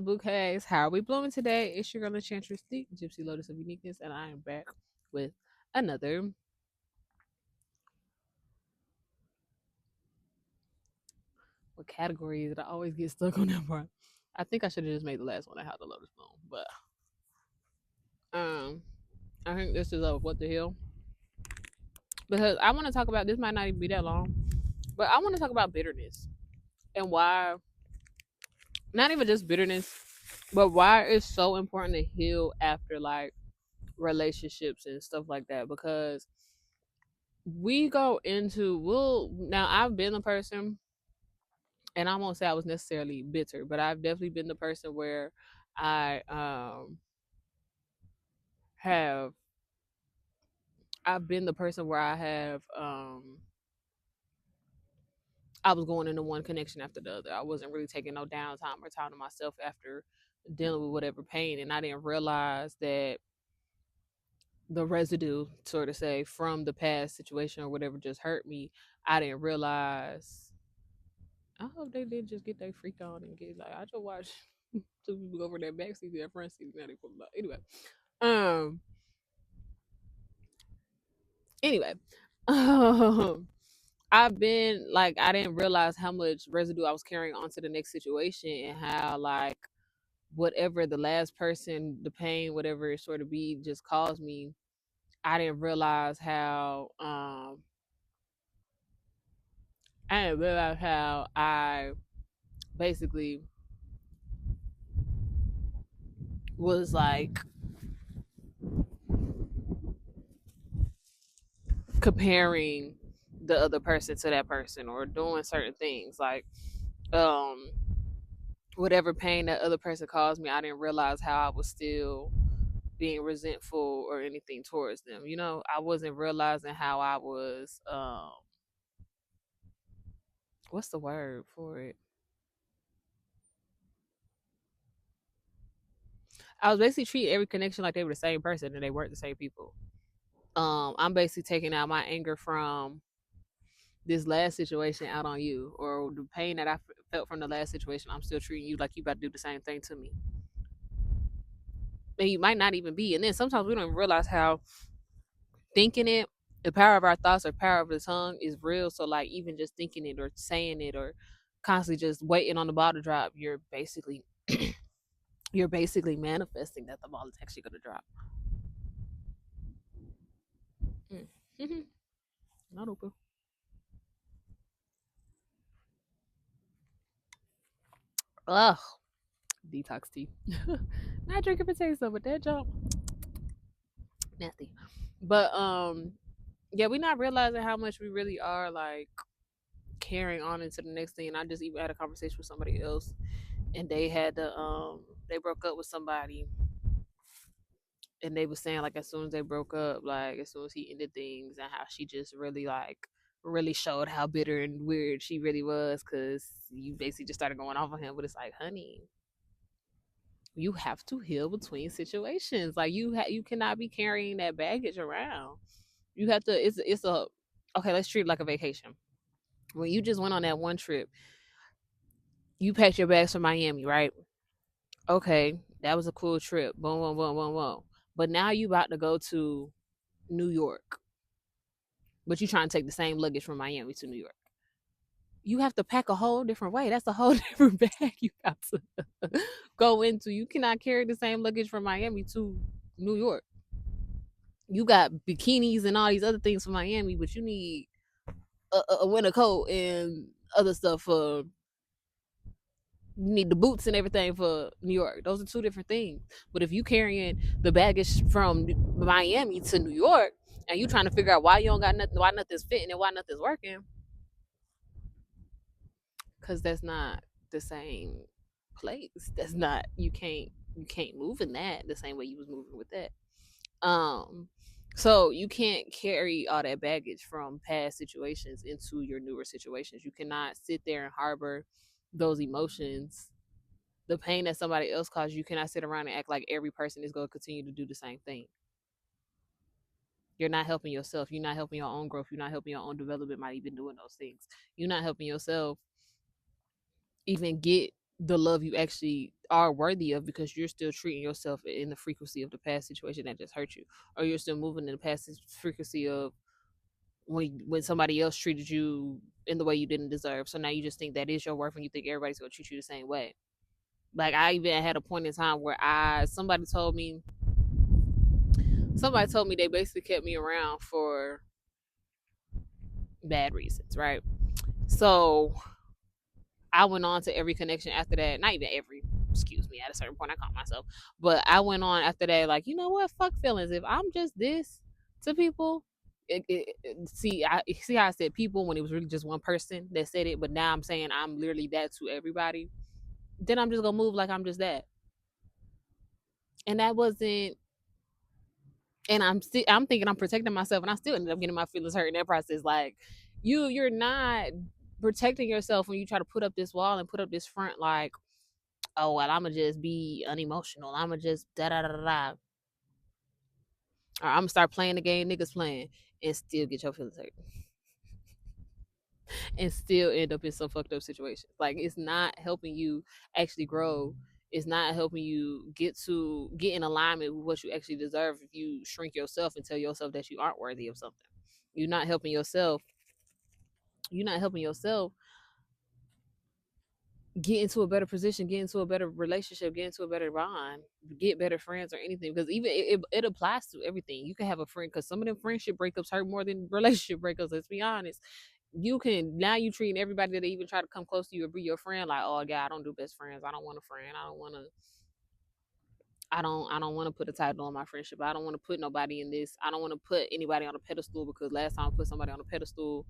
up, bouquets? How are we blowing today? It's your girl Enchantress, the Gypsy Lotus of Uniqueness, and I am back with another. What category is it? I always get stuck on that part. I think I should have just made the last one I had the Lotus Bloom, but um, I think this is what the hell, because I want to talk about this. Might not even be that long, but I want to talk about bitterness and why. Not even just bitterness, but why it's so important to heal after like relationships and stuff like that, because we go into we'll now I've been the person, and I won't say I was necessarily bitter, but I've definitely been the person where I have I've been the person where I was going into one connection after the other. I wasn't really taking no downtime or time to myself after dealing with whatever pain, and I didn't realize that the residue, sort of say, from the past situation or whatever just hurt me. I didn't realize. I hope they did just get their freak on and get like I just watched two people go over their back seat, their front seat, now they pull it out. Um, anyway, um, I've been like I didn't realize how much residue I was carrying onto the next situation, and how like whatever the last person, the pain, whatever it sort of be, just caused me. I didn't realize how I didn't realize how I basically was like comparing the other person to that person or doing certain things like um whatever pain that other person caused me. I didn't realize how I was still being resentful or anything towards them. I wasn't realizing how I was what's the word for it? I was basically treating every connection like they were the same person and they weren't the same people. I'm basically taking out my anger from this last situation out on you, or the pain that I felt from the last situation. I'm still treating you like you about to do the same thing to me, and you might not even be. And then sometimes we don't even realize how thinking it, the power of our thoughts or power of the tongue is real. So like even just thinking it or saying it or constantly just waiting on the ball to drop, you're basically manifesting that the ball is actually going to drop. Mm. Not open. Ugh, detox tea. Not drinking potato, but that jump nasty. But yeah, we're not realizing how much we really are like carrying on into the next thing. And I just even had a conversation with somebody else, and they broke up with somebody, and they was saying like as soon as they broke up, like as soon as he ended things, and how she just really like really showed how bitter and weird she really was, because you basically just started going off on him. But it's like, honey, you have to heal between situations. Like you cannot be carrying that baggage around. You have to. It's a okay. Let's treat it like a vacation. When you just went on that one trip, you packed your bags for Miami, right? Okay, that was a cool trip. Boom, boom, boom, boom, boom. But now you about to go to New York, but you trying to take the same luggage from Miami to New York. You have to pack a whole different way. That's a whole different bag you have to go into. You cannot carry the same luggage from Miami to New York. You got bikinis and all these other things from Miami, but you need a winter coat and other stuff for you need the boots and everything for New York. Those are two different things. But if you carrying the baggage from Miami to New York and you trying to figure out why you don't got nothing, why nothing's fitting and why nothing's working, because that's not the same place. That's not you can't move in that the same way you was moving with that. So you can't carry all that baggage from past situations into your newer situations. You cannot sit there and harbor those emotions, the pain that somebody else caused. You cannot sit around and act like every person is going to continue to do the same thing. You're not helping yourself. You're not helping your own growth. You're not helping your own development by even doing those things. You're not helping yourself even get the love you actually are worthy of, because you're still treating yourself in the frequency of the past situation that just hurt you, or you're still moving in the past frequency of when somebody else treated you in the way you didn't deserve. So now you just think that is your worth, and you think everybody's gonna treat you the same way. Like, I even had a point in time where somebody told me they basically kept me around for bad reasons, right? So I went on to every connection after that. Not even every, excuse me, at a certain point I caught myself. But I went on after that, like, you know what? Fuck feelings. If I'm just this to people, see how I said people when it was really just one person that said it, but now I'm saying I'm literally that to everybody. Then I'm just gonna move like I'm just that. And that wasn't, and I'm thinking I'm protecting myself, and I still ended up getting my feelings hurt in that process. Like, you're not protecting yourself when you try to put up this wall and put up this front, like, oh well, I'ma just be unemotional, I'ma just da da da da da, or I'ma start playing the game niggas playing, and still get your feelings hurt, and still end up in some fucked up situations. Like, it's not helping you actually grow. It's not helping you get in alignment with what you actually deserve if you shrink yourself and tell yourself that you aren't worthy of something. You're not helping yourself. You're not helping yourself get into a better position, get into a better relationship, get into a better bond, get better friends or anything. Because even it applies to everything. You can have a friend, because some of them friendship breakups hurt more than relationship breakups. Let's be honest. You can now you treating everybody that even try to come close to you or be your friend like, oh yeah, I don't do best friends. I don't want a friend. I don't want to put a title on my friendship. I don't want to put nobody in this. I don't want to put anybody on a pedestal, because last time I put somebody on a pedestal,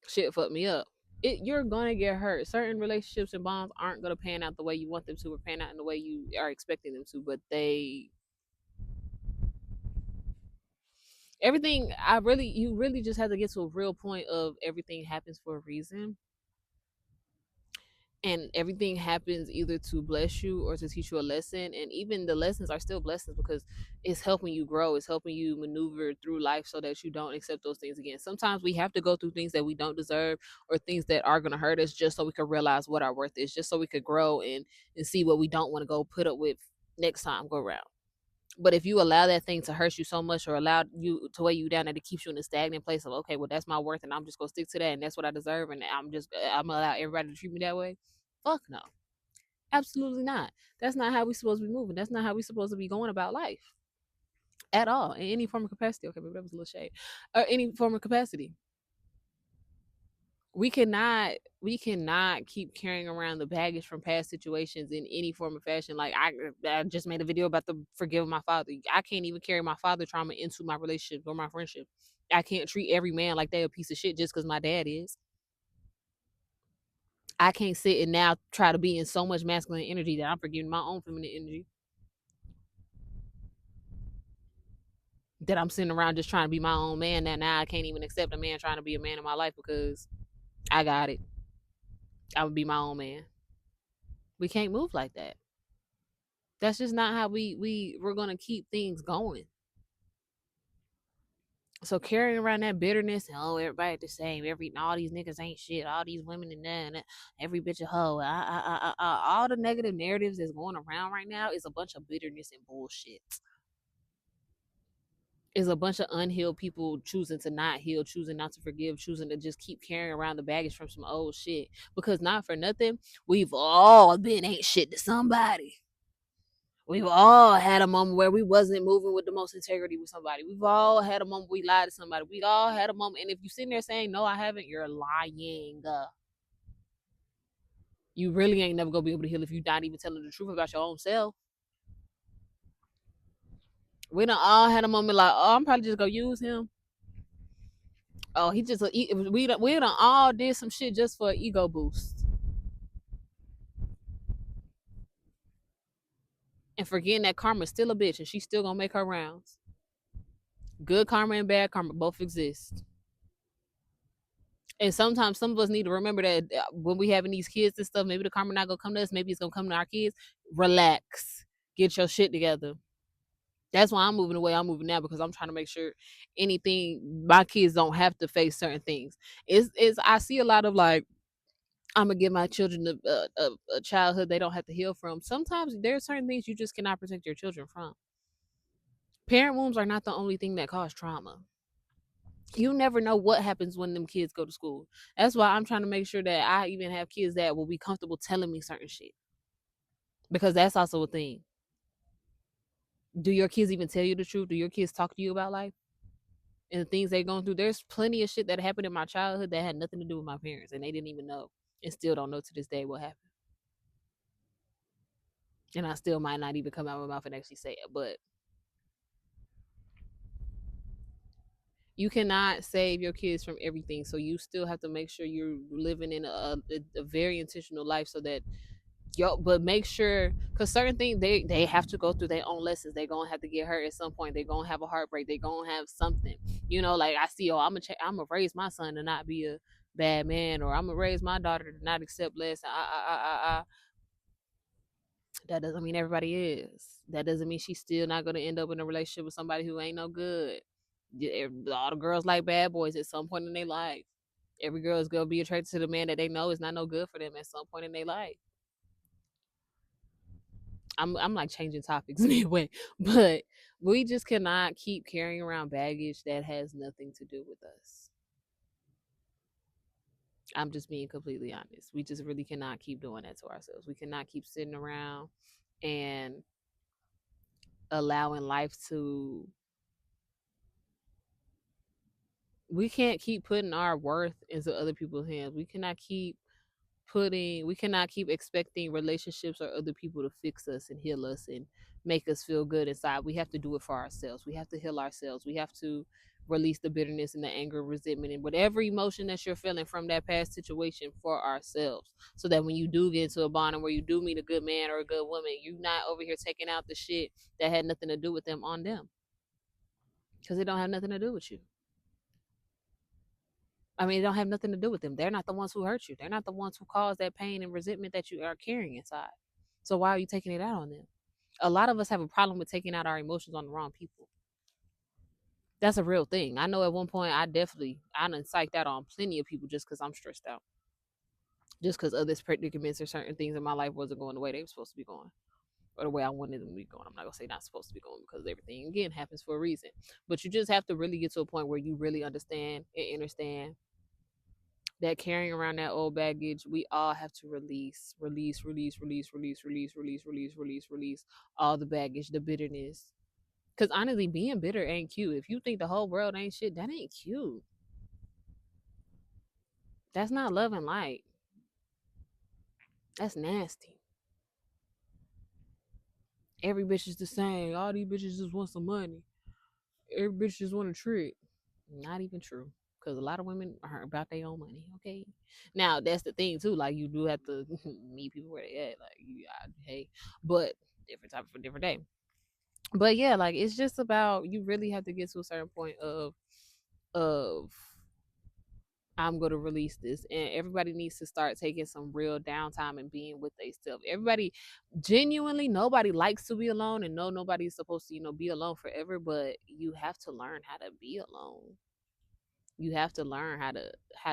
shit fucked me up. You're gonna get hurt. Certain relationships and bonds aren't gonna pan out the way you want them to, or pan out in the way you are expecting them to. But everything, you really just have to get to a real point of everything happens for a reason, and everything happens either to bless you or to teach you a lesson. And even the lessons are still blessings, because it's helping you grow, it's helping you maneuver through life so that you don't accept those things again. Sometimes we have to go through things that we don't deserve, or things that are going to hurt us, just so we can realize what our worth is, just so we could grow and see what we don't want to go put up with next time go around. But if you allow that thing to hurt you so much, or allow you to weigh you down, that it keeps you in a stagnant place of, okay, well, that's my worth, and I'm just gonna stick to that, and that's what I deserve, and I'm gonna allow everybody to treat me that way. Fuck no, absolutely not. That's not how we supposed to be moving. That's not how we supposed to be going about life at all, in any form of capacity. Okay, maybe that was a little shade. Or any form of capacity. We cannot keep carrying around the baggage from past situations in any form of fashion. Like, I just made a video about the forgiving my father. I can't even carry my father trauma into my relationship or my friendship. I can't treat every man like they a piece of shit just because my dad is. I can't sit and now try to be in so much masculine energy that I'm forgetting my own feminine energy. That I'm sitting around just trying to be my own man. That now I can't even accept a man trying to be a man in my life, because I got it. I would be my own man. We can't move like that. That's just not how we're gonna keep things going. So carrying around that bitterness, and oh, everybody the same, all these niggas ain't shit, all these women and that, every bitch a hoe, all the negative narratives that's going around right now is a bunch of bitterness and bullshit. Is a bunch of unhealed people choosing to not heal, choosing not to forgive, choosing to just keep carrying around the baggage from some old shit. Because not for nothing, we've all been ain't shit to somebody. We've all had a moment where we wasn't moving with the most integrity with somebody. We've all had a moment we lied to somebody. We all had a moment. And if you're sitting there saying, no, I haven't, you're lying. You really ain't never going to be able to heal if you're not even telling the truth about your own self. We done all had a moment like, oh, I'm probably just going to use him. Oh, we done all did some shit just for an ego boost. And forgetting that karma's still a bitch, and she's still going to make her rounds. Good karma and bad karma both exist. And sometimes some of us need to remember that when we having these kids and stuff, maybe the karma not gonna come to us. Maybe it's gonna come to our kids. Relax, get your shit together. That's why I'm moving the way I'm moving now, because I'm trying to make sure my kids don't have to face certain things. I see a lot of like, I'm gonna give my children a childhood they don't have to heal from. Sometimes there are certain things you just cannot protect your children from. Parent wounds are not the only thing that cause trauma. You never know what happens when them kids go to school. That's why I'm trying to make sure that I even have kids that will be comfortable telling me certain shit, because that's also a thing. Do your kids even tell you the truth? Do your kids talk to you about life and the things they're going through? There's plenty of shit that happened in my childhood that had nothing to do with my parents, and they didn't even know, and still don't know to this day what happened. And I still might not even come out of my mouth and actually say it, but you cannot save your kids from everything. So you still have to make sure you're living in a very intentional life, so that but make sure, because certain things they have to go through their own lessons. They're gonna have to get hurt at some point. They're gonna have a heartbreak. They're gonna have something, like I see, oh, I'm gonna raise my son to not be a bad man, or I'm gonna raise my daughter to not accept less. That doesn't mean everybody is. That doesn't mean she's still not gonna end up in a relationship with somebody who ain't no good. All the girls like bad boys at some point in their life. Every girl is gonna be attracted to the man that they know is not no good for them at some point in their life. I'm like changing topics midway, but we just cannot keep carrying around baggage that has nothing to do with us. I'm just being completely honest. We just really cannot keep doing that to ourselves. We cannot keep sitting around and allowing life to. We can't keep putting our worth into other people's hands. We cannot keep expecting relationships or other people to fix us and heal us and make us feel good inside. We have to do it for ourselves. We have to heal ourselves. We have to release the bitterness and the anger, resentment, and whatever emotion that you're feeling from that past situation for ourselves, so that when you do get into a bond and where you do meet a good man or a good woman, you're not over here taking out the shit that had nothing to do with them on them, because it don't have nothing to do with you. I mean, it don't have nothing to do with them. They're not the ones who hurt you. They're not the ones who caused that pain and resentment that you are carrying inside. So why are you taking it out on them? A lot of us have a problem with taking out our emotions on the wrong people. That's a real thing. I know at one point I done psyched out on plenty of people just because I'm stressed out. Just because other predicaments or certain things in my life wasn't going the way they were supposed to be going. Or the way I wanted them to be going. I'm not gonna say not supposed to be going, because everything again happens for a reason. But you just have to really get to a point where you really understand and understand that carrying around that old baggage, we all have to release all the baggage, the bitterness. Because honestly, being bitter ain't cute. If you think the whole world ain't shit, that ain't cute. That's not love and light. That's nasty. Every bitch is the same. All these bitches just want some money. Every bitch just want a trick. Not even true. Because a lot of women are about their own money. Okay. Now that's the thing too. Like, you do have to meet people where they at. Like, hey, but different topic for different day. But yeah, like, it's just about, you really have to get to a certain point of I'm gonna release this, and everybody needs to start taking some real downtime and being with themselves. Everybody, genuinely, nobody likes to be alone, and nobody's supposed to be alone forever. But you have to learn how to be alone. You have to learn how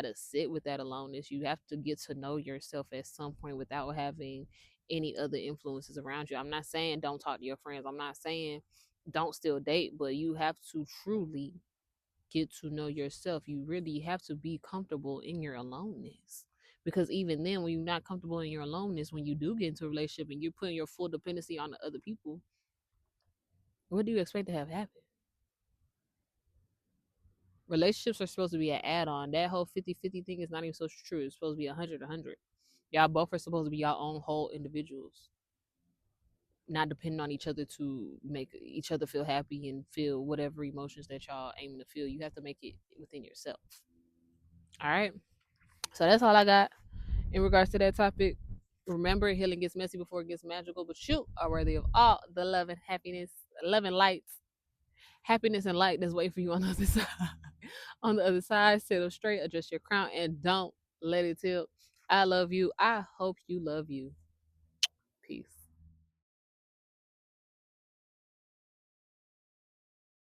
to sit with that aloneness. You have to get to know yourself at some point without having any other influences around you. I'm not saying don't talk to your friends. I'm not saying don't still date, but you have to truly get to know yourself. You really have to be comfortable in your aloneness. Because even then, when you're not comfortable in your aloneness, when you do get into a relationship and you're putting your full dependency on the other people, what do you expect to have happen? Relationships are supposed to be an add-on. That whole 50-50 thing is not even so true. It's supposed to be 100-100. Y'all both are supposed to be your own whole individuals, not depending on each other to make each other feel happy and feel whatever emotions that y'all aiming to feel. You have to make it within yourself. All right. So that's all I got in regards to that topic. Remember, healing gets messy before it gets magical, but you are worthy of all the love and happiness, love and lights, happiness and light that's waiting for you on the other side. On the other side, sit up straight, adjust your crown, and don't let it tilt. I love you. I hope you love you.